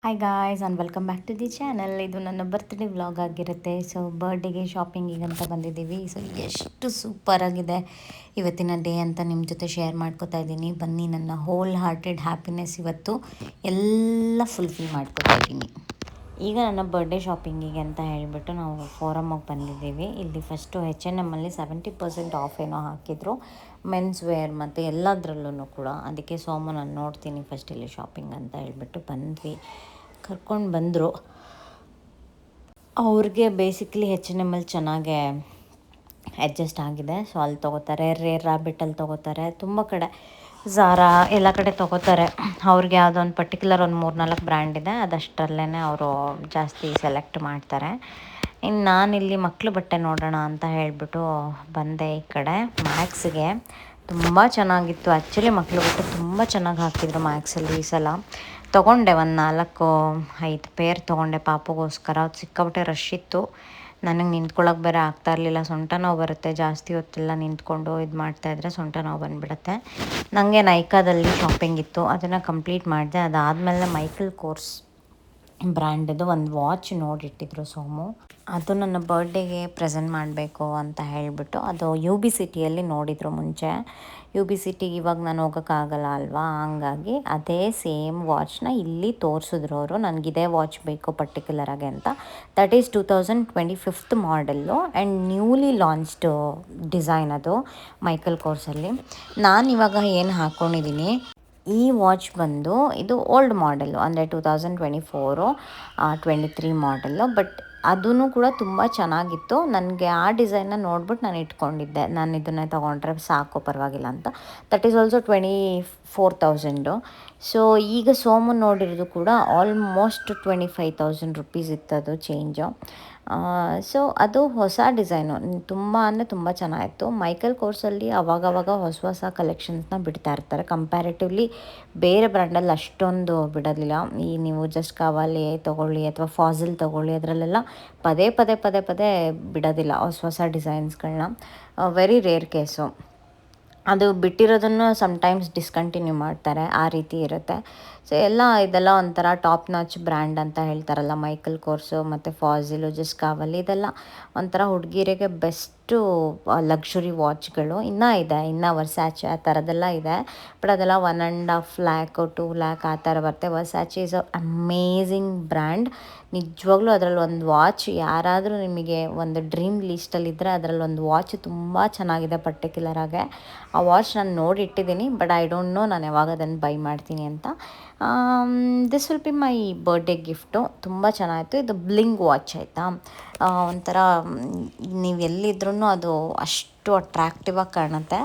Hi guys and welcome back to the channel. ಇದು ನನ್ನ birthday vlog ಆಗಿರುತ್ತೆ. So ಬರ್ಡೇಗೆ ಶಾಪಿಂಗಿಗೆ ಅಂತ ಬಂದಿದ್ದೀವಿ. ಸೊ ಎಷ್ಟು ಸೂಪರಾಗಿದೆ ಇವತ್ತಿನ ಡೇ ಅಂತ ನಿಮ್ಮ ಜೊತೆ ಶೇರ್ ಮಾಡ್ಕೋತಾ ಇದ್ದೀನಿ. ಬನ್ನಿ, ನನ್ನ ಹೋಲ್ ಹಾರ್ಟೆಡ್ ಹ್ಯಾಪಿನೆಸ್ ಇವತ್ತು ಎಲ್ಲ ಫುಲ್ಫಿಲ್ ಮಾಡ್ಕೋತಾ ಇದ್ದೀನಿ. ಈಗ ನನ್ನ ಬರ್ಡೇ ಶಾಪಿಂಗಿಗೆ ಅಂತ ಹೇಳಿಬಿಟ್ಟು ನಾವು ಫೋರಮ್ಮಿಗೆ ಬಂದಿದ್ದೀವಿ. ಇಲ್ಲಿ ಫಸ್ಟು H&Mಲ್ಲಿ 70% ಆಫ್ ಏನೋ ಹಾಕಿದ್ರು, ಮೆನ್ಸ್ ವೇರ್ ಮತ್ತು ಎಲ್ಲದರಲ್ಲೂ ಕೂಡ. ಅದಕ್ಕೆ ಸೋಮು ನಾನು ನೋಡ್ತೀನಿ ಫಸ್ಟ್ ಇಲ್ಲಿ ಶಾಪಿಂಗ್ ಅಂತ ಹೇಳ್ಬಿಟ್ಟು ಬಂದ್ವಿ. ಕರ್ಕೊಂಡು ಬಂದರು. ಅವ್ರಿಗೆ ಬೇಸಿಕ್ಲಿ H&Mಲ್ಲಿ ಚೆನ್ನಾಗೆ ಅಡ್ಜಸ್ಟ್ ಆಗಿದೆ. ಸೊ ಅಲ್ಲಿ ತೊಗೋತಾರೆ, ರೇರ್ ರ್ಯಾಬಿಟಲ್ಲಿ ತೊಗೋತಾರೆ, ತುಂಬ ಕಡೆ ಝಾರಾ ಎಲ್ಲ ಕಡೆ ತೊಗೋತಾರೆ. ಅವ್ರಿಗೆ ಯಾವುದೋ ಒಂದು ಪರ್ಟಿಕ್ಯುಲರ್ ಒಂದು 3-4 ಬ್ರ್ಯಾಂಡ್ ಇದೆ, ಅದಷ್ಟರಲ್ಲೇ ಅವರು ಜಾಸ್ತಿ ಸೆಲೆಕ್ಟ್ ಮಾಡ್ತಾರೆ. ಇನ್ನು ನಾನಿಲ್ಲಿ ಮಕ್ಕಳು ಬಟ್ಟೆ ನೋಡೋಣ ಅಂತ ಹೇಳಿಬಿಟ್ಟು ಬಂದೆ ಈ ಕಡೆ ಮ್ಯಾಕ್ಸ್ಗೆ. ತುಂಬ ಚೆನ್ನಾಗಿತ್ತು ಆ್ಯಕ್ಚುಲಿ. ಮಕ್ಕಳು ಬಟ್ಟೆ ತುಂಬ ಚೆನ್ನಾಗಿ ಹಾಕಿದ್ರು ಮ್ಯಾಕ್ಸಲ್ಲಿ ಈ ಸಲ. ತೊಗೊಂಡೆ ಒಂದು 4-5 ಪೇರ್ ತೊಗೊಂಡೆ ಪಾಪುಗೋಸ್ಕರ. ಸಿಕ್ಕಾಪಟ್ಟೆ ರಶ್ ಇತ್ತು. ನನಗೆ ನಿಂತ್ಕೊಳ್ಳೋಕೆ ಬೇರೆ ಆಗ್ತಾ ಇರಲಿಲ್ಲ. ಸೊಂಟ ನೋವು ಬರುತ್ತೆ, ಜಾಸ್ತಿ ಹೊತ್ತೆಲ್ಲ ನಿಂತ್ಕೊಂಡು ಇದು ಮಾಡ್ತಾಯಿದ್ರೆ ಸೊಂಟ ನೋವು ಬಂದುಬಿಡುತ್ತೆ. ನನಗೆ ನೈಕಾದಲ್ಲಿ ಶಾಪಿಂಗ್ ಇತ್ತು, ಅದನ್ನು ಕಂಪ್ಲೀಟ್ ಮಾಡಿದೆ. ಅದಾದಮೇಲೆ ಮೈಕಲ್ ಕೋರ್ಸ್ ಬ್ರ್ಯಾಂಡದು ಒಂದು ವಾಚ್ ನೋಡಿಟ್ಟಿದ್ರು ಸೋಮು. ಅದು ನನ್ನ ಬರ್ಡೇಗೆ ಪ್ರೆಸೆಂಟ್ ಮಾಡಬೇಕು ಅಂತ ಹೇಳಿಬಿಟ್ಟು ಅದು UB ಸಿಟಿಯಲ್ಲಿ ನೋಡಿದರು ಮುಂಚೆ. UB ಸಿಟಿಗೆ ಇವಾಗ ನಾನು ಹೋಗೋಕ್ಕಾಗಲ್ಲ ಅಲ್ವಾ, ಹಂಗಾಗಿ ಅದೇ ಸೇಮ್ ವಾಚ್ನ ಇಲ್ಲಿ ತೋರಿಸಿದ್ರು ಅವರು. ನನಗಿದೇ ವಾಚ್ ಬೇಕು ಪರ್ಟಿಕ್ಯುಲರಾಗಿ ಅಂತ. That is 2025 model and newly launched design ಅದು ಮೈಕಲ್ ಕೋರ್ಸಲ್ಲಿ. ನಾನಿವಾಗ ಏನು ಹಾಕ್ಕೊಂಡಿದ್ದೀನಿ, ಈ ವಾಚ್ ಬಂದು ಇದು ಓಲ್ಡ್ ಮಾಡೆಲ್ಲು, ಅಂದರೆ 2024 23 ಮಾಡೆಲ್ಲು. ಬಟ್ ಅದೂ ಕೂಡ ತುಂಬ ಚೆನ್ನಾಗಿತ್ತು. ನನಗೆ ಆ ಡಿಸೈನ್ನ ನೋಡ್ಬಿಟ್ಟು ನಾನು ಇಟ್ಕೊಂಡಿದ್ದೆ, ನಾನು ಇದನ್ನೇ ತೊಗೊಂಡ್ರೆ ಸಾಕು ಪರವಾಗಿಲ್ಲ ಅಂತ. That is also 24,000. ಸೊ ಈಗ ಸೋಮು ನೋಡಿರೋದು ಕೂಡ ಆಲ್ಮೋಸ್ಟ್ 25,000 ರುಪೀಸ್ ಇತ್ತದು ಚೇಂಜು. ಸೊ ಅದು ಹೊಸ ಡಿಸೈನು, ತುಂಬ ಅಂದರೆ ತುಂಬ ಚೆನ್ನಾಗಿತ್ತು. ಮೈಕಲ್ ಕೋರ್ಸಲ್ಲಿ ಅವಾಗವಾಗ ಹೊಸ ಕಲೆಕ್ಷನ್ಸ್ನ ಬಿಡ್ತಾ ಇರ್ತಾರೆ. ಕಂಪ್ಯಾರಿಟಿವ್ಲಿ ಬೇರೆ ಬ್ರ್ಯಾಂಡಲ್ಲಿ ಅಷ್ಟೊಂದು ಬಿಡೋದಿಲ್ಲ. ಈ ನೀವು ಜಸ್ಟ್ ಕಾವಾಲಿ ತೊಗೊಳ್ಳಿ ಅಥವಾ ಫಾಸಿಲ್ ತೊಗೊಳ್ಳಿ, ಅದರಲ್ಲೆಲ್ಲ ಪದೇ ಬಿಡೋದಿಲ್ಲ ಹೊಸ ಡಿಸೈನ್ಸ್ಗಳನ್ನ. Very rare case. ಅದು ಬಿಟ್ಟಿರೋದನ್ನು ಸಮ್ಟೈಮ್ಸ್ ಡಿಸ್ಕಂಟಿನ್ಯೂ ಮಾಡ್ತಾರೆ, ಆ ರೀತಿ ಇರುತ್ತೆ. ಸೊ ಇದೆಲ್ಲ ಒಂಥರ ಟಾಪ್ ನಾಚ್ ಬ್ರ್ಯಾಂಡ್ ಅಂತ ಹೇಳ್ತಾರಲ್ಲ, ಮೈಕಲ್ ಕೋರ್ಸು ಮತ್ತು ಫಾಸಿಲು, ಜಸ್ಟ್ ಕಾವಲಿ, ಇದೆಲ್ಲ ಒಂಥರ ಹುಡುಗಿರಿಗೆ ಬೆಸ್ಟು ಲಕ್ಸುರಿ ವಾಚ್ಗಳು. ಇನ್ನೂ ವರ್ಸ್ಯಾಚೆ ಆ ಥರದ್ದೆಲ್ಲ ಇದೆ. ಬಟ್ ಅದೆಲ್ಲ 1.5 lakh 2 lakh ಆ ಥರ ಬರುತ್ತೆ. ವರ್ಸ್ಯಾಚೆ ಈಸ್ ಅಮೇಝಿಂಗ್ ಬ್ರ್ಯಾಂಡ್ ನಿಜವಾಗ್ಲೂ. ಅದರಲ್ಲಿ ಒಂದು ವಾಚ್ ಯಾರಾದರೂ ನಿಮಗೆ ಒಂದು ಡ್ರೀಮ್ ಲೀಸ್ಟಲ್ಲಿದ್ದರೆ ಅದರಲ್ಲಿ ಒಂದು ವಾಚ್ ತುಂಬ ಚೆನ್ನಾಗಿದೆ ಪರ್ಟಿಕ್ಯುಲರಾಗೆ. ಆ ವಾಚ್ ನಾನು ನೋಡಿಟ್ಟಿದ್ದೀನಿ, ಬಟ್ ಐ ಡೋಂಟ್ ನೋ ನಾನು ಯಾವಾಗ ಅದನ್ನು ಬೈ ಮಾಡ್ತೀನಿ ಅಂತ. This will be my birthday gift. ತುಂಬ ಚೆನ್ನಾಗಿತ್ತು. ಇದು ಬ್ಲಿಂಗ್ ವಾಚ್ ಆಯಿತಾ, ಒಂಥರ ನೀವು ಎಲ್ಲಿದ್ರೂ ಅದು ಅಷ್ಟು ಅಟ್ರ್ಯಾಕ್ಟಿವ್ ಆಗಿ ಕಾಣುತ್ತೆ.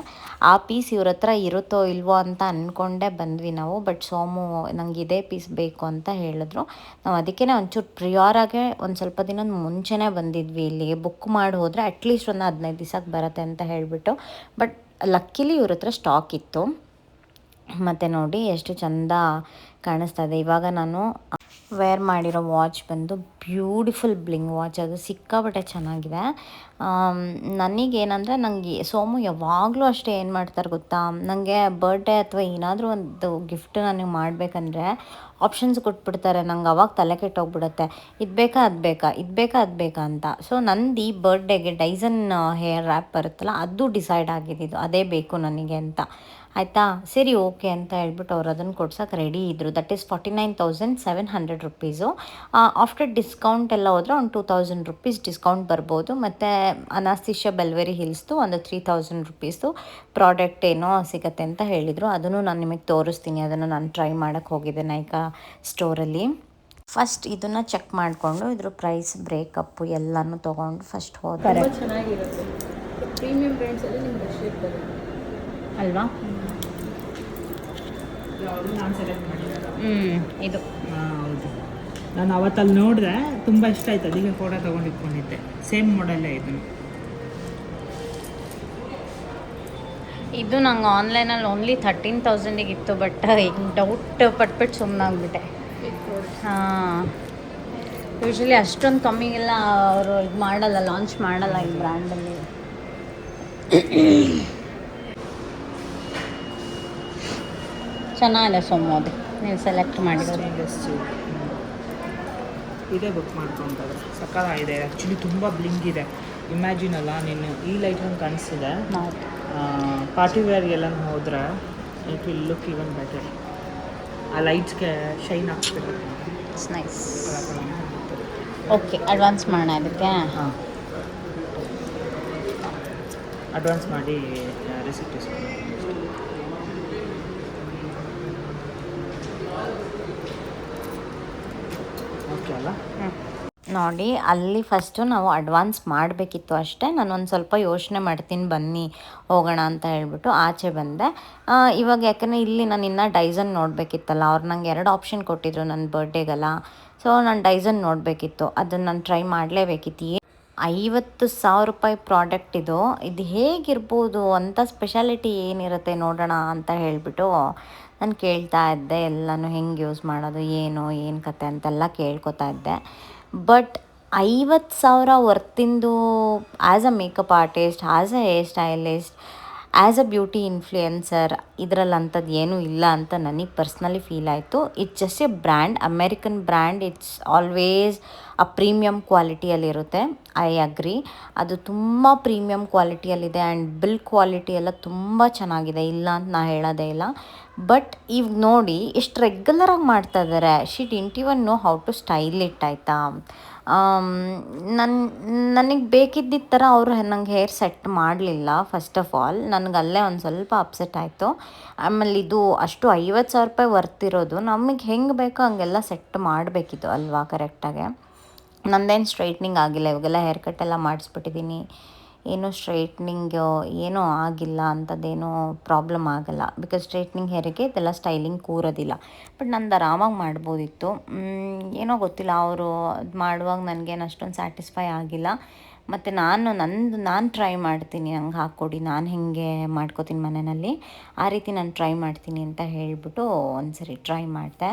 ಆ ಪೀಸ್ ಇವ್ರ ಹತ್ರ ಇರುತ್ತೋ ಇಲ್ವೋ ಅಂತ ಅಂದ್ಕೊಂಡೇ ಬಂದ್ವಿ ನಾವು. ಬಟ್ ಸೋಮು ನಂಗೆ ಇದೇ ಪೀಸ್ ಬೇಕು ಅಂತ ಹೇಳಿದ್ರು. ನಾವು ಅದಕ್ಕೇ ಒಂಚೂರು ಪ್ರಿಯರಾಗೆ ಒಂದು ಸ್ವಲ್ಪ ದಿನದ ಮುಂಚೆನೇ ಬಂದಿದ್ವಿ. ಇಲ್ಲಿ ಬುಕ್ ಮಾಡಿ ಹೋದರೆ ಅಟ್ಲೀಸ್ಟ್ ಒಂದು 15 ದಿವಸಕ್ಕೆ ಬರುತ್ತೆ ಅಂತ ಹೇಳಿಬಿಟ್ಟು. ಬಟ್ ಲಕ್ಕಿಲಿ ಇವ್ರ ಹತ್ರ ಸ್ಟಾಕ್ ಇತ್ತು. ಮತ್ತು ನೋಡಿ ಎಷ್ಟು ಚೆಂದ ಕಾಣಿಸ್ತಾ ಇದೆ. ಇವಾಗ ನಾನು ವೇರ್ ಮಾಡಿರೋ ವಾಚ್ ಬಂದು ಬ್ಯೂಟಿಫುಲ್ ಬ್ಲಿಂಗ್ ವಾಚ್. ಅದು ಸಿಕ್ಕಾಪಟ್ಟೆ ಚೆನ್ನಾಗಿದೆ. ನನಗೇನಂದರೆ, ನನಗೆ ಸೋಮು ಯಾವಾಗಲೂ ಅಷ್ಟೇ ಏನು ಮಾಡ್ತಾರೆ ಗೊತ್ತಾ, ನನಗೆ ಬರ್ಡೇ ಅಥವಾ ಏನಾದರೂ ಒಂದು ಗಿಫ್ಟ್ ನನಗೆ ಮಾಡಬೇಕಂದ್ರೆ ಆಪ್ಷನ್ಸ್ ಕೊಟ್ಬಿಡ್ತಾರೆ. ನಂಗೆ ಅವಾಗ ತಲೆ ಕೆಟ್ಟೋಗ್ಬಿಡುತ್ತೆ, ಇದು ಬೇಕಾ ಅದು ಬೇಕಾ ಅಂತ. ಸೊ ನಂದು ಈ ಬರ್ಡೇಗೆ ಡೈಸನ್ ಹೇರ್ ರ್ಯಾಪ್ ಬರುತ್ತಲ್ಲ, ಅದು ಡಿಸೈಡ್ ಆಗಿದ್ದು ಅದೇ ಬೇಕು ನನಗೆ ಅಂತ. ಆಯಿತಾ, ಸರಿ ಓಕೆ ಅಂತ ಹೇಳ್ಬಿಟ್ಟು ಅವ್ರು ಅದನ್ನು ಕೊಡ್ಸೋಕೆ ರೆಡಿ ಇದ್ದರು. That is 49,700 rupees. After discount ಎಲ್ಲ ಹೋದರೆ ಒಂದು 2,000 ರುಪೀಸ್ ಡಿಸ್ಕೌಂಟ್ ಬರ್ಬೋದು. ಮತ್ತು ಅನಾಸ್ತಿಷಿಯಾ ಬೆಲ್ವೆರಿ ಹಿಲ್ಸ್ದು ಒಂದು 3,000 ರುಪೀಸು ಪ್ರಾಡಕ್ಟ್ ಏನೋ ಸಿಗುತ್ತೆ ಅಂತ ಹೇಳಿದರು. ಅದನ್ನು ನಾನು ನಿಮಗೆ ತೋರಿಸ್ತೀನಿ. ಅದನ್ನು ನಾನು ಟ್ರೈ ಮಾಡೋಕ್ಕೆ ಹೋಗಿದ್ದೆ ನೈಕಾ ಸ್ಟೋರಲ್ಲಿ. ಫಸ್ಟ್ ಇದನ್ನು ಚೆಕ್ ಮಾಡಿಕೊಂಡು ಇದ್ರ ಪ್ರೈಸ್ ಬ್ರೇಕಪ್ಪು ಎಲ್ಲನೂ ತೊಗೊಂಡು ಫಸ್ಟ್ ಹೋದರೆ ಚೆನ್ನಾಗಿರುತ್ತೆ. ಪ್ರೀಮಿಯಂ ಬ್ರ್ಯಾಂಡ್ಸಲ್ಲಿ ನಿಮ್ಗೆ ರಶ್ ಇರ್ತದೆ ಅಲ್ವಾ. ನಾನು ಸೆಲೆಕ್ಟ್ ಮಾಡಿರೋದು ಇದು ಹೌದು. ನಾನು ಅವತ್ತಲ್ಲಿ ನೋಡಿದೆ, ತುಂಬ ಇಷ್ಟ ಆಯ್ತು. ಅದಕ್ಕೆ ಫೋಟೋ ತೊಗೊಂಡು ಇಟ್ಕೊಂಡಿದ್ದೆ. ಸೇಮ್ ಮಾಡೆಲ್ಲೇ ಇದು ನಂಗೆ ಆನ್ಲೈನಲ್ಲಿ ಓನ್ಲಿ 13,000ಗೆ ಇತ್ತು. ಬಟ್ ಈಗ ಡೌಟ್ ಪಟ್ಬಿಟ್ಟು ಸುಮ್ಮನಾಗ್ಬಿಟ್ಟೆ. ಹಾಂ, ಯೂಶ್ವಲಿ ಅಷ್ಟೊಂದು ಕಮ್ಮಿಗೆಲ್ಲ ಅವರು ಇದು ಮಾಡಲ್ಲ, ಲಾಂಚ್ ಮಾಡಲ್ಲ ಈ ಬ್ರ್ಯಾಂಡಲ್ಲಿ. ಚೆನ್ನಾಗಿದೆ ಸೋಮು, ಅದು ನೀವು ಸೆಲೆಕ್ಟ್ ಮಾಡಿರೋದು. ಇದೇ ಬುಕ್ ಮಾಡ್ಕೊತಾರೆ. ಸಕ್ಕತ್ತಾಗಿದೆ ಆ್ಯಕ್ಚುಲಿ, ತುಂಬ ಬ್ಲಿಂಕ್ ಇದೆ. ಇಮ್ಯಾಜಿನ್ ಅಲ್ಲ ನೀನು ಈ ಲೈಟ್ ನಂಗೆ ಕಾಣಿಸ್ತಿದೆ, ಪಾರ್ಟಿ ವೇರ್ಗೆಲ್ಲ ಹೋದರೆ it will look even better. ಆ ಲೈಟ್ಸ್ಗೆ ಶೈನ್ ಆಗ್ತಿದೆ. It's nice. ಓಕೆ, ಅಡ್ವಾನ್ಸ್ ಮಾಡೋಣ ಇದಕ್ಕೆ. ಹಾಂ, ಅಡ್ವಾನ್ಸ್ ಮಾಡಿ ರಿಸಿಪ್ಟ್ ಇಸ್ಕೊಂಡು ಓಕೆ ಅಲ್ಲ. ನೋಡಿ, ಅಲ್ಲಿ ಫಸ್ಟು ನಾವು ಅಡ್ವಾನ್ಸ್ ಮಾಡಬೇಕಿತ್ತು ಅಷ್ಟೇ. ನಾನು ಒಂದು ಸ್ವಲ್ಪ ಯೋಚನೆ ಮಾಡ್ತೀನಿ, ಬನ್ನಿ ಹೋಗೋಣ ಅಂತ ಹೇಳ್ಬಿಟ್ಟು ಆಚೆ ಬಂದೆ. ಇವಾಗ ಯಾಕಂದರೆ ಇಲ್ಲಿ ನಾನು ಇನ್ನೂ ಡೈಸನ್ ನೋಡಬೇಕಿತ್ತಲ್ಲ, ಅವ್ರು ನಂಗೆ 2 ಆಪ್ಷನ್ ಕೊಟ್ಟಿದ್ರು ನನ್ನ ಬರ್ಡೇಗಲ್ಲ. ಸೊ ನಾನು ಡೈಸನ್ ನೋಡಬೇಕಿತ್ತು, ಅದನ್ನು ನಾನು ಟ್ರೈ ಮಾಡಲೇಬೇಕಿತ್ತು. 50,000 ರೂಪಾಯಿ ಪ್ರಾಡಕ್ಟ್ ಇದು ಹೇಗಿರ್ಬೋದು ಅಂತ, ಸ್ಪೆಷಾಲಿಟಿ ಏನಿರುತ್ತೆ ನೋಡೋಣ ಅಂತ ಹೇಳಿಬಿಟ್ಟು ನಾನು ಕೇಳ್ತಾ ಇದ್ದೆ. ಎಲ್ಲನೂ ಹೆಂಗೆ ಯೂಸ್ ಮಾಡೋದು, ಏನು ಕತೆ ಅಂತೆಲ್ಲ ಕೇಳ್ಕೊತಾ ಇದ್ದೆ. ಬಟ್ 50,000 ವರ್ತಿಂದು as a makeup artist, as a hair stylist, as a beauty influencer ಇದರಲ್ಲಿ ಅಂಥದ್ದು ಏನೂ ಇಲ್ಲ ಅಂತ ನನಗೆ ಪರ್ಸ್ನಲಿ ಫೀಲ್ ಆಯಿತು. It's just a brand, American brand. It's always ಆ ಪ್ರೀಮಿಯಮ್ ಕ್ವಾಲಿಟಿಯಲ್ಲಿರುತ್ತೆ. ಐ ಅಗ್ರಿ, ಅದು ತುಂಬ ಪ್ರೀಮಿಯಮ್ ಕ್ವಾಲಿಟಿಯಲ್ಲಿದೆ. ಆ್ಯಂಡ್ ಬಿಲ್ ಕ್ವಾಲಿಟಿ ಎಲ್ಲ ತುಂಬ ಚೆನ್ನಾಗಿದೆ, ಇಲ್ಲ ಅಂತ ನಾ ಹೇಳೋದೇ ಇಲ್ಲ. ಬಟ್ ಈಗ ನೋಡಿ ಎಷ್ಟು ರೆಗ್ಯುಲರಾಗಿ ಮಾಡ್ತಾ ಇದ್ದಾರೆ. She didn't even know how to style it, ಆಯಿತಾ. ನನಗೆ ಬೇಕಿದ್ದಿದ್ದ ಥರ ಅವರು ನಂಗೆ ಹೇರ್ ಸೆಟ್ ಮಾಡಲಿಲ್ಲ. ಫಸ್ಟ್ ಆಫ್ ಆಲ್ ನನಗೆ ಅಲ್ಲೇ ಒಂದು ಸ್ವಲ್ಪ ಅಪ್ಸೆಟ್ ಆಯಿತು. ಆಮೇಲೆ ಇದು ಅಷ್ಟು 50,000 ರೂಪಾಯಿ ವರ್ತಿರೋದು, ನಮಗೆ ಹೆಂಗೆ ಬೇಕೋ ಹಂಗೆಲ್ಲ ಸೆಟ್ ಮಾಡಬೇಕಿತ್ತು ಅಲ್ವಾ ಕರೆಕ್ಟಾಗೆ. ನಂದೇನು ಸ್ಟ್ರೈಟ್ನಿಂಗ್ ಆಗಿಲ್ಲ, ಇವಾಗೆಲ್ಲ ಹೇರ್ ಕಟ್ ಎಲ್ಲ ಮಾಡಿಸ್ಬಿಟ್ಟಿದ್ದೀನಿ. ಏನೂ ಸ್ಟ್ರೈಟ್ನಿಂಗ್ ಏನೂ ಆಗಿಲ್ಲ, ಅಂಥದ್ದೇನೂ ಪ್ರಾಬ್ಲಮ್ ಆಗಲ್ಲ. ಬಿಕಾಸ್ ಸ್ಟ್ರೈಟ್ನಿಂಗ್ ಹೇರಿಗೆ ಇದೆಲ್ಲ ಸ್ಟೈಲಿಂಗ್ ಕೂರೋದಿಲ್ಲ. ಬಟ್ ನಂದು ಆರಾಮಾಗಿ ಮಾಡ್ಬೋದಿತ್ತು. ಏನೋ ಗೊತ್ತಿಲ್ಲ, ಅವರು ಅದು ಮಾಡುವಾಗ ನನಗೇನು ಅಷ್ಟೊಂದು ಸ್ಯಾಟಿಸ್ಫೈ ಆಗಿಲ್ಲ. ಮತ್ತು ನಾನು ಟ್ರೈ ಮಾಡ್ತೀನಿ, ನಂಗೆ ಹಾಕ್ಕೊಡಿ, ನಾನು ಹೇಗೆ ಮಾಡ್ಕೋತೀನಿ ಮನೆಯಲ್ಲಿ ಆ ರೀತಿ ನಾನು ಟ್ರೈ ಮಾಡ್ತೀನಿ ಅಂತ ಹೇಳಿಬಿಟ್ಟು ಒಂದು ಸರಿ ಟ್ರೈ ಮಾಡಿದೆ.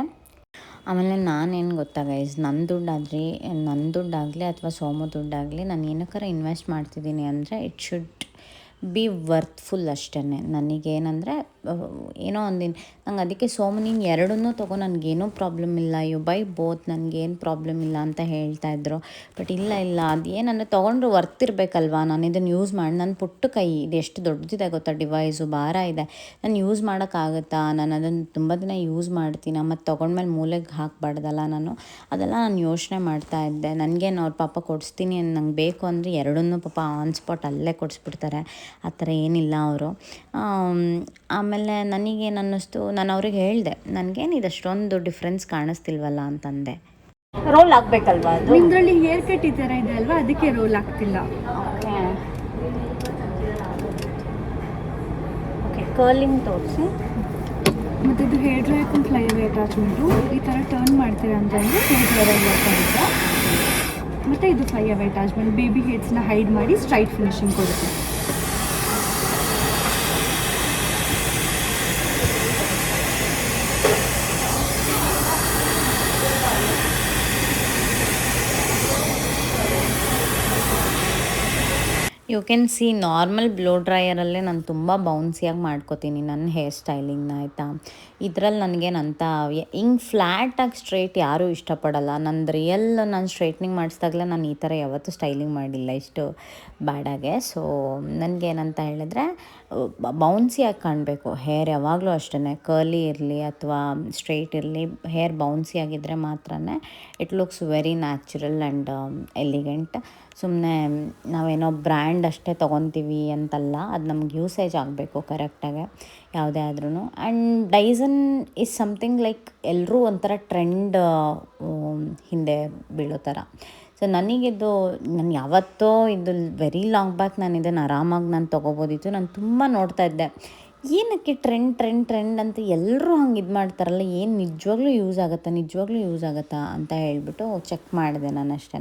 ಆಮೇಲೆ ನಾನೇನು ಗೊತ್ತಾ ಗೈಸ್, ನನ್ನ ದುಡ್ಡಾಗಲಿ ಅಥವಾ ಸೋಮು ದುಡ್ಡಾಗಲಿ ನಾನು ಏನಕ್ಕಾರ ಇನ್ವೆಸ್ಟ್ ಮಾಡ್ತಿದ್ದೀನಿ ಅಂದರೆ ಇಟ್ ಶುಡ್ ಬಿ ವರ್ತ್ಫುಲ್ ಅಷ್ಟೇ. ನನಗೇನಂದರೆ ಏನೋ ಒಂದಿನ ನಂಗೆ ಅದಕ್ಕೆ ಸೋಮು ನೀನು ಎರಡನ್ನೂ ತೊಗೊ, ನನಗೇನೂ ಪ್ರಾಬ್ಲಮ್ ಇಲ್ಲ, ಯು ಬೈ ಬೋತ್, ನನಗೇನು ಪ್ರಾಬ್ಲಮ್ ಇಲ್ಲ ಅಂತ ಹೇಳ್ತಾಯಿದ್ರು. ಬಟ್ ಇಲ್ಲ ಅದೇನಂದರೆ ತೊಗೊಂಡ್ರು ವರ್ತಿರ್ಬೇಕಲ್ವಾ. ನಾನು ಇದನ್ನು ಯೂಸ್ ಮಾಡಿ, ನನ್ನ ಪುಟ್ಟ ಕೈ ಇದು ಎಷ್ಟು ದೊಡ್ಡದಿದೆ ಗೊತ್ತಾ, ಡಿವೈಸು ಭಾರ ಇದೆ, ನಾನು ಯೂಸ್ ಮಾಡೋಕ್ಕಾಗುತ್ತಾ, ನಾನು ಅದನ್ನು ತುಂಬ ದಿನ ಯೂಸ್ ಮಾಡ್ತೀನಿ, ಮತ್ತು ತೊಗೊಂಡ್ಮೇಲೆ ಮೂಲೆಗೆ ಹಾಕಬಾರ್ದಲ್ಲ ಅದೆಲ್ಲ ನಾನು ಯೋಚನೆ ಮಾಡ್ತಾಯಿದ್ದೆ. ನನಗೇನು ಅವ್ರ ಪಾಪ ಕೊಡಿಸ್ತೀನಿ ನಂಗೆ ಬೇಕು ಅಂದರೆ ಎರಡನ್ನೂ ಪಾಪ ಆನ್ ಸ್ಪಾಟ್ ಅಲ್ಲೇ ಕೊಡಿಸ್ಬಿಡ್ತಾರೆ, ಆ ಥರ ಏನಿಲ್ಲ ಅವರು. ಆಮೇಲೆ ನನಗೇನು ಅನ್ನಿಸ್ತು, ನಾನು ಅವ್ರಿಗೆ ಹೇಳಿದೆ, ನನಗೇನು ಇದು ಅಷ್ಟೊಂದು ಡಿಫ್ರೆನ್ಸ್ ಕಾಣಿಸ್ತಿಲ್ವಲ್ಲ ಅಂತಂದೆ. ರೋಲ್ ಆಗಬೇಕಲ್ವಾ ಅದು, ನಿಮ್ಮದ್ರಲ್ಲಿ ಹೇರ್ ಕಟ್ ಈ ಥರ ಇದೆ ಅಲ್ವಾ, ಅದಕ್ಕೆ ರೋಲ್ ಆಗ್ತಿಲ್ಲ. ಓಕೆ, ಕರ್ಲಿಂಗ್ ತೋರಿಸಿ. ಮತ್ತು ಇದು ಹೇರ್ ಡ್ರೈ ಹಾಕೊಂಡು ಫ್ಲೈ ಅವೇ ಅಟ್ಯಾಚ್ಮೆಂಟು ಈ ಥರ ಟರ್ನ್ ಮಾಡ್ತೀರಾ ಅಂತಂದರೆ ಹೇರ್ ಡ್ರೈಯಲ್ಲಿ ಹಾಕೊಂಡಿದ್ದೆ. ಮತ್ತು ಇದು ಫ್ಲೈ ಅವೇ ಅಟ್ಯಾಚ್ಮೆಂಟ್, ಬೇಬಿ ಹೇರ್ಸ್ನ ಹೈಡ್ ಮಾಡಿ ಸ್ಟ್ರೈಟ್ ಫಿನಿಶಿಂಗ್ ಕೊಡುತ್ತೆ. You can see normal blow ಡ್ರೈಯರಲ್ಲೇ ನಾನು ತುಂಬ ಬೌನ್ಸಿಯಾಗಿ ಮಾಡ್ಕೋತೀನಿ ನನ್ನ ಹೇರ್ ಸ್ಟೈಲಿಂಗ್ನ, ಆಯಿತಾ. ಇದರಲ್ಲಿ ನನಗೇನಂತ ಹಿಂಗೆ ಫ್ಲ್ಯಾಟಾಗಿ ಸ್ಟ್ರೈಟ್ ಯಾರೂ ಇಷ್ಟಪಡಲ್ಲ. ನಾನು ಸ್ಟ್ರೈಟ್ನಿಂಗ್ ಮಾಡಿಸಿದಾಗಲೇ ನಾನು ಈ ಥರ ಯಾವತ್ತೂ ಸ್ಟೈಲಿಂಗ್ ಮಾಡಿಲ್ಲ ಇಷ್ಟು ಬ್ಯಾಡಾಗೆ. ಸೊ ನನಗೇನಂತ ಹೇಳಿದ್ರೆ ಬೌನ್ಸಿಯಾಗಿ ಕಾಣಬೇಕು ಹೇರ್, ಯಾವಾಗಲೂ ಅಷ್ಟೇ, ಕರ್ಲಿ ಇರಲಿ ಅಥವಾ ಸ್ಟ್ರೈಟ್ ಇರಲಿ, ಹೇರ್ ಬೌನ್ಸಿಯಾಗಿದ್ದರೆ ಮಾತ್ರ it looks very natural and elegant. ಸುಮ್ಮನೆ ನಾವೇನೋ ಬ್ರ್ಯಾಂಡ್ ಅಷ್ಟೇ ತೊಗೊತೀವಿ ಅಂತಲ್ಲ, ಅದು ನಮ್ಗೆ ಯೂಸೇಜ್ ಆಗಬೇಕು ಕರೆಕ್ಟಾಗಿ ಯಾವುದೇ ಆದ್ರೂ. And Dyson is something like ಎಲ್ಲರೂ ಒಂಥರ ಟ್ರೆಂಡ್ ಹಿಂದೆ ಬೀಳೋ ಥರ. ಸೊ ನನಗಿದು ನಾನು ಯಾವತ್ತೋ ಇದು ವೆರಿ ಲಾಂಗ್ ಬ್ಯಾಕ್ ನಾನು ಇದನ್ನು ಆರಾಮಾಗಿ ನಾನು ತೊಗೋಬೋದಿತ್ತು. ನಾನು ತುಂಬ ನೋಡ್ತಾ ಇದ್ದೆ, ಏನಕ್ಕೆ ಟ್ರೆಂಡ್ ಅಂತ ಎಲ್ಲರೂ ಹಂಗೆ ಇದು ಮಾಡ್ತಾರಲ್ಲ, ಏನು ನಿಜವಾಗ್ಲೂ ಯೂಸ್ ಆಗುತ್ತಾ ಅಂತ ಹೇಳ್ಬಿಟ್ಟು ಚೆಕ್ ಮಾಡಿದೆ ನಾನು ಅಷ್ಟೇ.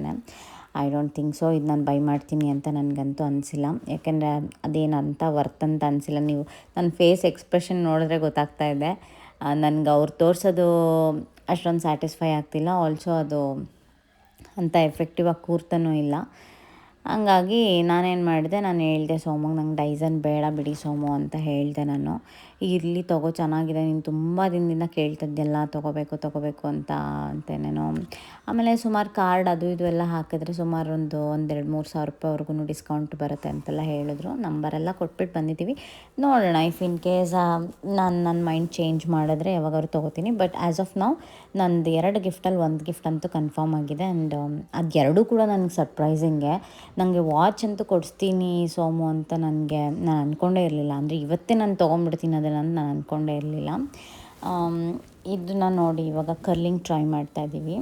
ಐ ಡೋಂಟ್ ಥಿಂಕ್ ಸೊ, ಇದು ನಾನು ಬೈ ಮಾಡ್ತೀನಿ ಅಂತ ನನಗಂತೂ ಅನಿಸಿಲ್ಲ. ಯಾಕೆಂದರೆ ಅದೇನಂತ ವರ್ತ್ ಅಂತ ಅನಿಸಿಲ್ಲ. ನೀವು ನನ್ನ ಫೇಸ್ ಎಕ್ಸ್ಪ್ರೆಷನ್ ನೋಡಿದ್ರೆ ಗೊತ್ತಾಗ್ತಾ ಇದೆ, ನನಗೆ ಅವ್ರು ತೋರಿಸೋದು ಅಷ್ಟೊಂದು ಸ್ಯಾಟಿಸ್ಫೈ ಆಗ್ತಿಲ್ಲ. ಆಲ್ಸೋ ಅದು ಅಂಥ ಎಫೆಕ್ಟಿವ್ ಆಗಿ ಕೂರ್ತಾನೂ ಇಲ್ಲ. ಹಂಗಾಗಿ ನಾನೇನು ಮಾಡಿದೆ, ನಾನು ಹೇಳಿದೆ ಸೋಮಗೆ ನಂಗೆ ಡೈಸನ್ ಬೇಡ ಬಿಡಿ ಸೋಮು ಅಂತ ಹೇಳಿದೆ ನಾನು. ಇರಲಿ ತಗೋ ಚೆನ್ನಾಗಿದೆ, ನೀನು ತುಂಬ ದಿನದಿಂದ ಕೇಳ್ತಿದ್ದೆಲ್ಲ ತೊಗೋಬೇಕು ಅಂತೇನೇನೋ. ಆಮೇಲೆ ಸುಮಾರು ಕಾರ್ಡ್ ಅದು ಇದು ಎಲ್ಲ ಹಾಕಿದ್ರೆ ಸುಮಾರು ಒಂದು 2-3 ಸಾವಿರ ರೂಪಾಯಿವರೆಗೂ ಡಿಸ್ಕೌಂಟ್ ಬರುತ್ತೆ ಅಂತೆಲ್ಲ ಹೇಳಿದ್ರು. ನಂಬರೆಲ್ಲ ಕೊಟ್ಬಿಟ್ಟು ಬಂದಿದ್ದೀವಿ. ನೋಡೋಣ, ಇಫ್ ಇನ್ ಕೇಸ್ ನಾನು ನನ್ನ ಮೈಂಡ್ ಚೇಂಜ್ ಮಾಡಿದ್ರೆ ಯಾವಾಗಾದ್ರು ತೊಗೋತೀನಿ. ಬಟ್ ಆ್ಯಸ್ ಆಫ್ ನೌ ನಂದು 2 ಗಿಫ್ಟಲ್ಲಿ 1 ಗಿಫ್ಟ್ ಅಂತೂ ಕನ್ಫರ್ಮ್ ಆಗಿದೆ. ಆ್ಯಂಡ್ ಅದು ಎರಡೂ ಕೂಡ ನನಗೆ ಸರ್ಪ್ರೈಸಿಂಗೆ. ನನಗೆ ವಾಚ್ ಅಂತೂ ಕೊಡಿಸ್ತೀನಿ ಸೋಮು ಅಂತ ನಾನು ಅಂದ್ಕೊಂಡೇ ಇರಲಿಲ್ಲ. ಅಂದರೆ ಇವತ್ತೇ ನಾನು ತೊಗೊಂಡ್ಬಿಡ್ತೀನಿ ಅದನ್ನು ಅಂತ ನಾನು ಅಂದ್ಕೊಂಡೇ ಇರಲಿಲ್ಲ. ಇದನ್ನ ನೋಡಿ ಇವಾಗ ಕರ್ಲಿಂಗ್ ಟ್ರೈ ಮಾಡ್ತಾಯಿದ್ದೀವಿ.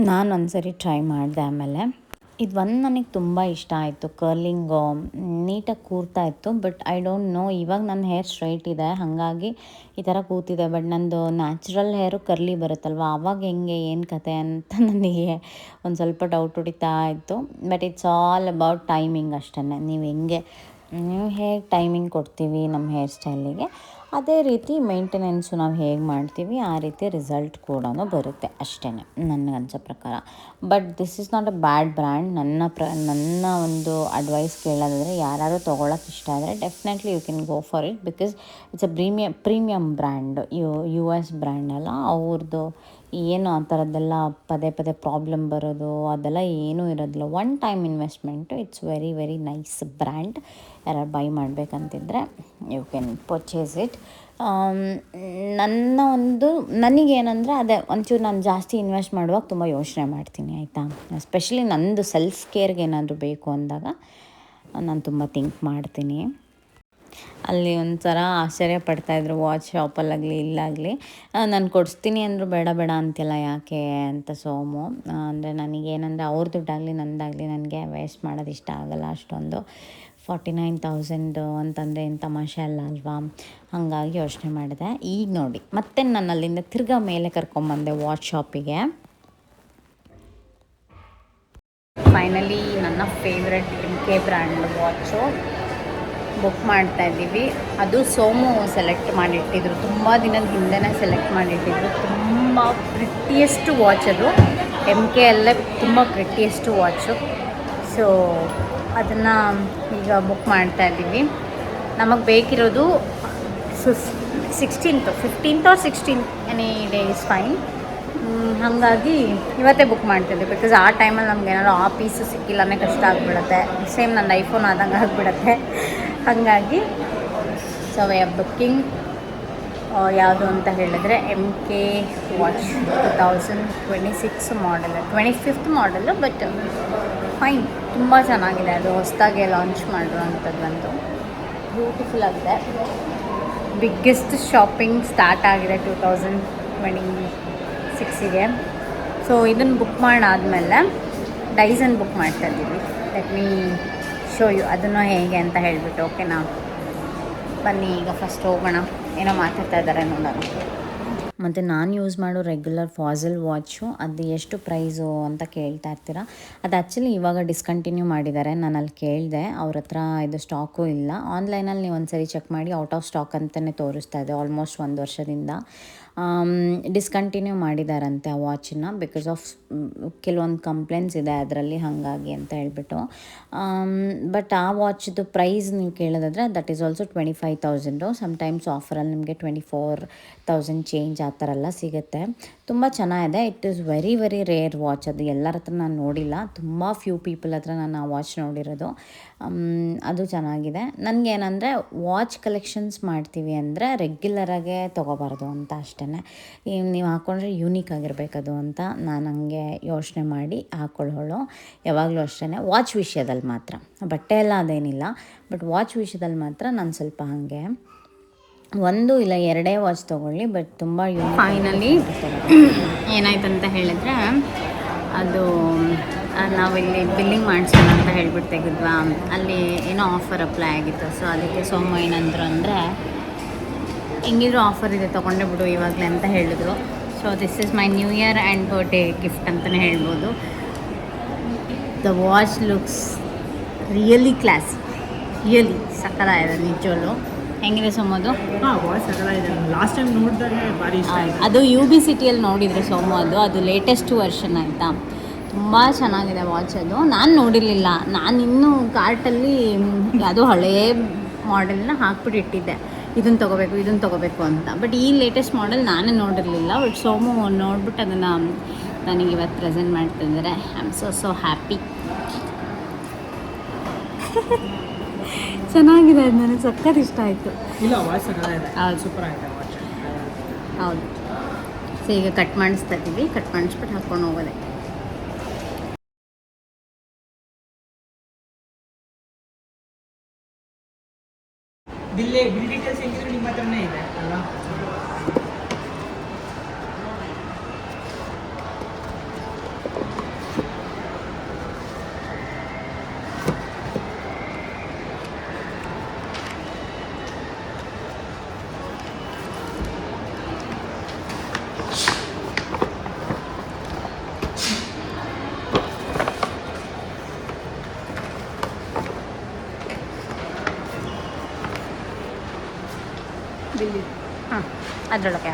ನಾನು ಒಂದ್ಸರಿ ಟ್ರೈ ಮಾಡಿದೆ. ಆಮೇಲೆ ಇದು ನನಗೆ ತುಂಬ ಇಷ್ಟ ಆಯಿತು. ಕರ್ಲಿಂಗು ನೀಟಾಗಿ ಕೂರ್ತಾ ಇತ್ತು. ಬಟ್ ಐ ಡೋಂಟ್ ನೋ, ಇವಾಗ ನನ್ನ ಹೇರ್ ಸ್ಟ್ರೈಟ್ ಇದೆ ಹಾಗಾಗಿ ಈ ಥರ ಕೂತಿದೆ. ಬಟ್ ನಂದು ನ್ಯಾಚುರಲ್ ಹೇರು ಕರ್ಲಿ ಬರುತ್ತಲ್ವ, ಆವಾಗ ಹೆಂಗೆ ಏನು ಕತೆ ಅಂತ ನನಗೆ ಒಂದು ಸ್ವಲ್ಪ ಡೌಟ್ ಹೊಡಿತಾ ಇತ್ತು. But it's all about timing ಅಷ್ಟೇ. ನೀವು ಹೇಗೆ ಟೈಮಿಂಗ್ ಕೊಡ್ತೀವಿ ನಮ್ಮ ಹೇರ್ ಸ್ಟೈಲಿಗೆ, ಅದೇ ರೀತಿ ಮೇಂಟೆನೆನ್ಸು ನಾವು ಹೇಗೆ ಮಾಡ್ತೀವಿ ಆ ರೀತಿ ರಿಸಲ್ಟ್ ಕೂಡ ಬರುತ್ತೆ ಅಷ್ಟೇ ನನಗನ್ಸೋ ಪ್ರಕಾರ. But this is not a bad brand. ನನ್ನ ಒಂದು ಅಡ್ವೈಸ್ ಕೇಳೋದಾದರೆ ಯಾರಾದರೂ ತೊಗೊಳಕ್ಕೆ ಇಷ್ಟ ಆದರೆ definitely you can go for it. Because it's a premium brand. US brand ಅಲ್ಲ ಅವ್ರದ್ದು. ಏನು ಆ ಥರದ್ದೆಲ್ಲ ಪದೇ ಪ್ರಾಬ್ಲಮ್ ಬರೋದು ಅದೆಲ್ಲ ಏನೂ ಇರೋದಿಲ್ಲ. One time investment. It's very very nice brand. ಯಾರು ಬೈ ಮಾಡಬೇಕಂತಿದ್ರೆ ಯು ಕ್ಯಾನ್ ಪರ್ಚೇಸ್ ಇಟ್. ನನಗೇನಂದರೆ ಅದೇ ಒಂಚೂರು ನಾನು ಜಾಸ್ತಿ ಇನ್ವೆಸ್ಟ್ ಮಾಡುವಾಗ ತುಂಬ ಯೋಚನೆ ಮಾಡ್ತೀನಿ, ಆಯಿತಾ. ಎಸ್ಪೆಷಲಿ ನಂದು ಸೆಲ್ಫ್ ಕೇರ್ಗೆ ಏನಾದರೂ ಬೇಕು ಅಂದಾಗ ನಾನು ತುಂಬ ಥಿಂಕ್ ಮಾಡ್ತೀನಿ. ಅಲ್ಲಿ ಒಂಥರ ಆಶ್ಚರ್ಯ ಪಡ್ತಾಯಿದ್ರು ವಾಚ್ ಶಾಪಲ್ಲಾಗಲಿ ಇಲ್ಲಾಗಲಿ. ನಾನು ಕೊಡಿಸ್ತೀನಿ ಅಂದರು ಬೇಡ ಅಂತೆಲ್ಲ ಯಾಕೆ ಅಂತ ಸೋಮು. ಅಂದರೆ ನನಗೇನಂದರೆ ಅವ್ರ ದುಡ್ಡಾಗಲಿ ನಂದಾಗಲಿ ನನಗೆ ವೇಸ್ಟ್ ಮಾಡೋದು ಇಷ್ಟ ಆಗೋಲ್ಲ ಅಷ್ಟೊಂದು. 49,000 ಅಂತಂದರೆ ಏನು ತಮಾಷೆ ಅಲ್ಲ ಅಲ್ವಾ. ಹಾಗಾಗಿ ಯೋಚನೆ ಮಾಡಿದೆ. ಈಗ ನೋಡಿ ಮತ್ತೆ ನಾನು ಅಲ್ಲಿಂದ ತಿರ್ಗಾ ಮೇಲೆ ಕರ್ಕೊಂಬಂದೆ ವಾಚ್ ಶಾಪಿಗೆ. ಫೈನಲಿ ನನ್ನ favourite MK brand watch book ಮಾಡ್ತಾಯಿದ್ದೀವಿ. ಅದು ಸೋಮು ಸೆಲೆಕ್ಟ್ ಮಾಡಿಟ್ಟಿದ್ರು, ತುಂಬ ದಿನದ ಹಿಂದೆನೇ ಸೆಲೆಕ್ಟ್ ಮಾಡಿಟ್ಟಿದ್ರು. ತುಂಬ ಪ್ರಿಟ್ಟಿಯೆಸ್ಟ್ ವಾಚ್ ಅದು. MK ಅಲ್ಲೇ ತುಂಬ ಪ್ರಿಟ್ಟಿಯೆಸ್ಟ್ ವಾಚು. ಸೊ ಅದನ್ನು ಈಗ ಬುಕ್ ಮಾಡ್ತಾಯಿದ್ದೀವಿ. ನಮಗೆ ಬೇಕಿರೋದು 15th or 16th any day is fine. ಹಾಗಾಗಿ ಇವತ್ತೇ ಬುಕ್ ಮಾಡ್ತಿದ್ದೆ. ಬಿಕಾಸ್ ಆ ಟೈಮಲ್ಲಿ ನಮ್ಗೆ ಏನಾದ್ರು ಆ ಪೀಸು ಸಿಕ್ಕಿಲ್ಲನೇ ಕಷ್ಟ ಆಗಿಬಿಡುತ್ತೆ. ಸೇಮ್ ನನ್ನ ಐಫೋನ್ ಆದಂಗೆ ಆಗಿಬಿಡುತ್ತೆ. ಹಾಗಾಗಿ ಸೊ ವಿ ಆರ್ ಬುಕ್ಕಿಂಗ್ ಯಾವುದು ಅಂತ ಹೇಳಿದ್ರೆ MK watch 2026 model, 25th model. But fine, ತುಂಬ ಚೆನ್ನಾಗಿದೆ. ಅದು ಹೊಸದಾಗೆ ಲಾಂಚ್ ಮಾಡಿರೋವಂಥದ್ದು. ಬ್ಯೂಟಿಫುಲ್ ಆಗಿದೆ. ಬಿಗ್ಗೆಸ್ಟ್ ಶಾಪಿಂಗ್ ಸ್ಟಾರ್ಟ್ ಆಗಿದೆ 2026ಗೆ. ಸೊ ಇದನ್ನು ಬುಕ್ ಮಾಡಾದಮೇಲೆ ಡೈಸನ್ ಬುಕ್ ಮಾಡ್ತಾಯಿದ್ದೀವಿ. ಲೆಟ್ ಮೀ ಶೋ ಯು ಅದನ್ನು ಹೇಗೆ ಅಂತ ಹೇಳಿಬಿಟ್ಟು. ಓಕೆನಾ, ಬನ್ನಿ ಈಗ ಫಸ್ಟ್ ಹೋಗೋಣ. ಏನೋ ಮಾತಾಡ್ತಾ ಇದ್ದಾರೆ ನೋಡೋಣ. ಮತ್ತು ನಾನು ಯೂಸ್ ಮಾಡೋ ರೆಗ್ಯುಲರ್ ಫಾಸಲ್ ವಾಚು ಅದು ಎಷ್ಟು ಪ್ರೈಸು ಅಂತ ಕೇಳ್ತಾ ಇರ್ತೀರ. ಅದು ಆ್ಯಕ್ಚುಲಿ ಇವಾಗ ಡಿಸ್ಕಂಟಿನ್ಯೂ ಮಾಡಿದ್ದಾರೆ. ನಾನು ಅಲ್ಲಿ ಕೇಳಿದೆ, ಅವ್ರ ಹತ್ರ ಇದು ಸ್ಟಾಕು ಇಲ್ಲ. ಆನ್ಲೈನಲ್ಲಿ ನೀವು ಒಂದು ಸರಿ ಚೆಕ್ ಮಾಡಿ ಔಟ್ ಆಫ್ ಸ್ಟಾಕ್ ಅಂತಲೇ ತೋರಿಸ್ತಾ ಇದೆ. ಆಲ್ಮೋಸ್ಟ್ 1 ವರ್ಷದಿಂದ ಡಿಸ್ಕಂಟಿನ್ಯೂ ಮಾಡಿದಾರಂತೆ ಆ ವಾಚನ್ನ. ಬಿಕಾಸ್ ಆಫ್ ಕೆಲವೊಂದು ಕಂಪ್ಲೇಂಟ್ಸ್ ಇದೆ ಅದರಲ್ಲಿ, ಹಾಗಾಗಿ ಅಂತ ಹೇಳ್ಬಿಟ್ಟು. ಬಟ್ ಆ ವಾಚ್ದು ಪ್ರೈಸ್ ನೀವು ಕೇಳೋದಾದರೆ ದಟ್ ಈಸ್ ಆಲ್ಸೋ 25,000. ಸಮ್ಟೈಮ್ಸ್ ಆಫರಲ್ಲಿ ನಿಮಗೆ 24,000 ಚೇಂಜ್ ಆ ಥರ ಎಲ್ಲ ಸಿಗುತ್ತೆ. ತುಂಬ ಚೆನ್ನಾಗಿದೆ. It is very very rare watch. ಅದು ಎಲ್ಲರ ಹತ್ರ ನಾನು ನೋಡಿಲ್ಲ. ತುಂಬ ಫ್ಯೂ ಪೀಪಲ್ ಹತ್ರ ನಾನು ಆ ವಾಚ್ ನೋಡಿರೋದು. ಅದು ಚೆನ್ನಾಗಿದೆ. ನನಗೇನಂದರೆ ವಾಚ್ ಕಲೆಕ್ಷನ್ಸ್ ಮಾಡ್ತೀವಿ ಅಂದರೆ ರೆಗ್ಯುಲರಾಗೆ ತೊಗೋಬಾರ್ದು ಅಂತ ಅಷ್ಟೇ. ನೀವು ಹಾಕ್ಕೊಂಡ್ರೆ ಯೂನಿಕ್ ಆಗಿರಬೇಕದು ಅಂತ ನಾನು ಹಂಗೆ ಯೋಚನೆ ಮಾಡಿ ಹಾಕ್ಕೊಳ್ಳೋಳು ಯಾವಾಗಲೂ ಅಷ್ಟೇ. ವಾಚ್ ವಿಷಯದಲ್ಲಿ ಮಾತ್ರ, ಬಟ್ಟೆ ಎಲ್ಲ ಅದೇನಿಲ್ಲ. ಬಟ್ ವಾಚ್ ವಿಷಯದಲ್ಲಿ ಮಾತ್ರ ನಾನು ಸ್ವಲ್ಪ ಹಾಗೆ 1 ಇಲ್ಲ 2 ವಾಚ್ ತೊಗೊಳ್ಳಿ, ಬಟ್ ತುಂಬ ಫೈನಲಿ ಏನಾಯ್ತಂತ ಹೇಳಿದ್ರೆ, ಅದು ನಾವಿಲ್ಲಿ ಬಿಲ್ಲಿಂಗ್ ಮಾಡಿಸೋಣ ಅಂತ ಹೇಳ್ಬಿಟ್ಟು ತೆಗೆದ್ವಾ. ಅಲ್ಲಿ ಏನೋ ಆಫರ್ ಅಪ್ಲೈ ಆಗಿತ್ತು. ಸೊ ಅದಕ್ಕೆ ಸೋಮು ಏನಂದ್ರು ಅಂದರೆ, ಹೆಂಗಿದ್ರು ಆಫರ್ ಇದೆ ತೊಗೊಂಡೇ ಬಿಡು ಇವಾಗಲೇ ಅಂತ ಹೇಳಿದ್ರು. So this is my new year and birthday gift ಅಂತಲೇ ಹೇಳ್ಬೋದು. The watch looks really classy, really ಸಕ್ಕತ್ತಾಗಿದೆ ನಿಜವಲ್ಲೂ. ಹೆಂಗಿದೆ ಸೋಮೋದು? ವಾಚ್ ಸಕ್ಕತ್ತಾಗಿದೆ. ಲಾಸ್ಟ್ ಟೈಮ್ ನೋಡಿದಾಗ ಭಾರಿ ಇಷ್ಟ ಆಯಿತು. ಅದು UB ಸಿಟಿಯಲ್ಲಿ ನೋಡಿದರೆ ಸೋಮು, ಅದು ಲೇಟೆಸ್ಟ್ ವರ್ಷನ್ ಆಯಿತಾ. ತುಂಬ ಚೆನ್ನಾಗಿದೆ ವಾಚ್ ಅದು. ನಾನು ನೋಡಿರಲಿಲ್ಲ. ನಾನು ಇನ್ನೂ ಕಾರ್ಟಲ್ಲಿ ಅದು ಹಳೇ ಮಾಡೆಲ್ನ ಹಾಕ್ಬಿಟ್ಟು ಇಟ್ಟಿದ್ದೆ, ಇದನ್ನು ತೊಗೋಬೇಕು ಅಂತ. ಬಟ್ ಈ ಲೇಟೆಸ್ಟ್ ಮಾಡೆಲ್ ನಾನೇ ನೋಡಿರಲಿಲ್ಲ. ಬಟ್ ಸೋಮು ನೋಡ್ಬಿಟ್ಟು ಅದನ್ನು ನನಗೆ ಇವತ್ತು ಪ್ರೆಸೆಂಟ್ ಮಾಡ್ತಿದ್ದಾರೆ. I am so happy. ಚೆನ್ನಾಗಿದೆ, ಅದು ನನಗೆ ಸಕ್ಕತ್ ಇಷ್ಟ ಆಯಿತು. ಇಲ್ಲ ವಾಯ್ಸ್ ಸಕ್ಕತ್ತಾಗಿದೆ. ಹೌದು. ಸೂಪರ್ ಆಗಿದೆ ವಾಚ್. ಹೌದು. ಸೊ ಈಗ ಕಟ್ ಮಾಡಿಸ್ತಾ ಇದ್ದೀವಿ, ಕಟ್ ಮಾಡಿಸ್ಬಿಟ್ಟು ಹಾಕ್ಕೊಂಡು ಹೋಗೋದೆ. ಬಿಲ್ ಡೀಟೇಲ್ಸ್ ಹೆಂಗಿದ್ರು ನಿಮ್ಮ ಹತ್ರನೇ ಇದೆ ಅಲ್ವಾ? ಹಾಂ, ಅದರೊಳಗೆ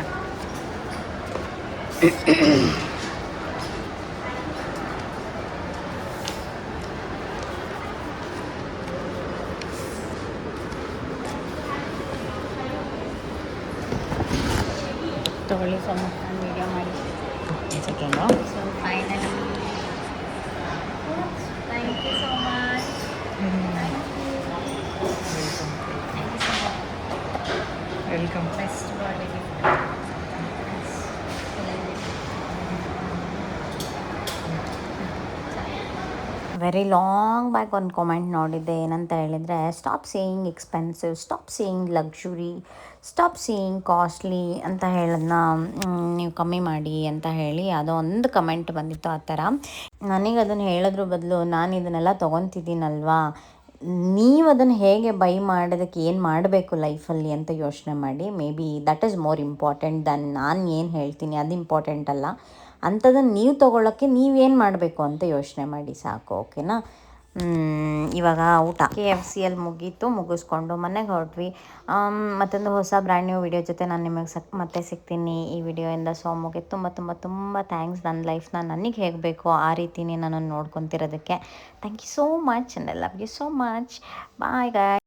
ತಗೊಳ್ಳಿ. ಸ್ವಲ್ಪ ನಾನು ವೀಡಿಯೋ ಮಾಡಿ. Second. So finally thank you so much. Welcome. Best birthday gift. Very long back ಒಂದು ಕಾಮೆಂಟ್ ನೋಡಿದ್ದೆ. ಏನಂತ ಹೇಳಿದರೆ, stop saying expensive, stop saying luxury, stop saying costly ಅಂತ ಹೇಳೋದನ್ನ ನೀವು ಕಮ್ಮಿ ಮಾಡಿ ಅಂತ ಹೇಳಿ ಯಾವುದೋ ಒಂದು ಕಮೆಂಟ್ ಬಂದಿತ್ತು. ಆ ಥರ ನನಗೆ ಅದನ್ನು ಹೇಳೋದ್ರ ಬದಲು ನಾನು ಇದನ್ನೆಲ್ಲ ತೊಗೊತಿದ್ದೀನಲ್ವಾ, ನೀವು ಅದನ್ನು ಹೇಗೆ ಬೈ ಮಾಡೋದಕ್ಕೆ ಏನು ಮಾಡಬೇಕು ಲೈಫಲ್ಲಿ ಅಂತ ಯೋಚನೆ ಮಾಡಿ. Maybe that is more important then ನಾನು ಏನು ಹೇಳ್ತೀನಿ, ಅದು ಇಂಪಾರ್ಟೆಂಟ್ ಅಲ್ಲ. ಅಂಥದ್ದನ್ನು ನೀವು ತೊಗೊಳ್ಳೋಕ್ಕೆ ನೀವೇನು ಮಾಡಬೇಕು ಅಂತ ಯೋಚನೆ ಮಾಡಿ ಸಾಕು. ಓಕೆನಾ? ಇವಾಗ ಊಟ KFCಯಲ್ಲಿ ಮುಗಿಸ್ಕೊಂಡು ಮನೆಗೆ ಹೊರಟ್ವಿ. ಮತ್ತೊಂದು ಹೊಸ ಬ್ರ್ಯಾಂಡ್ ನ್ಯೂ ವಿಡಿಯೋ ಜೊತೆ ನಾನು ನಿಮಗೆ ಮತ್ತೆ ಸಿಗ್ತೀನಿ. ಈ ವಿಡಿಯೋಯಿಂದ ಸೋಮುಗೆ ತುಂಬ ತುಂಬ ತುಂಬ ಥ್ಯಾಂಕ್ಸ್. ನನ್ನ ಲೈಫ್ನ ನನಗೆ ಹೇಗೆ ಬೇಕೋ ಆ ರೀತಿನೇ ನನ್ನನ್ನು ನೋಡ್ಕೊತಿರೋದಕ್ಕೆ. Thank you so much and I love you so much. Bye ಗಾಯ್.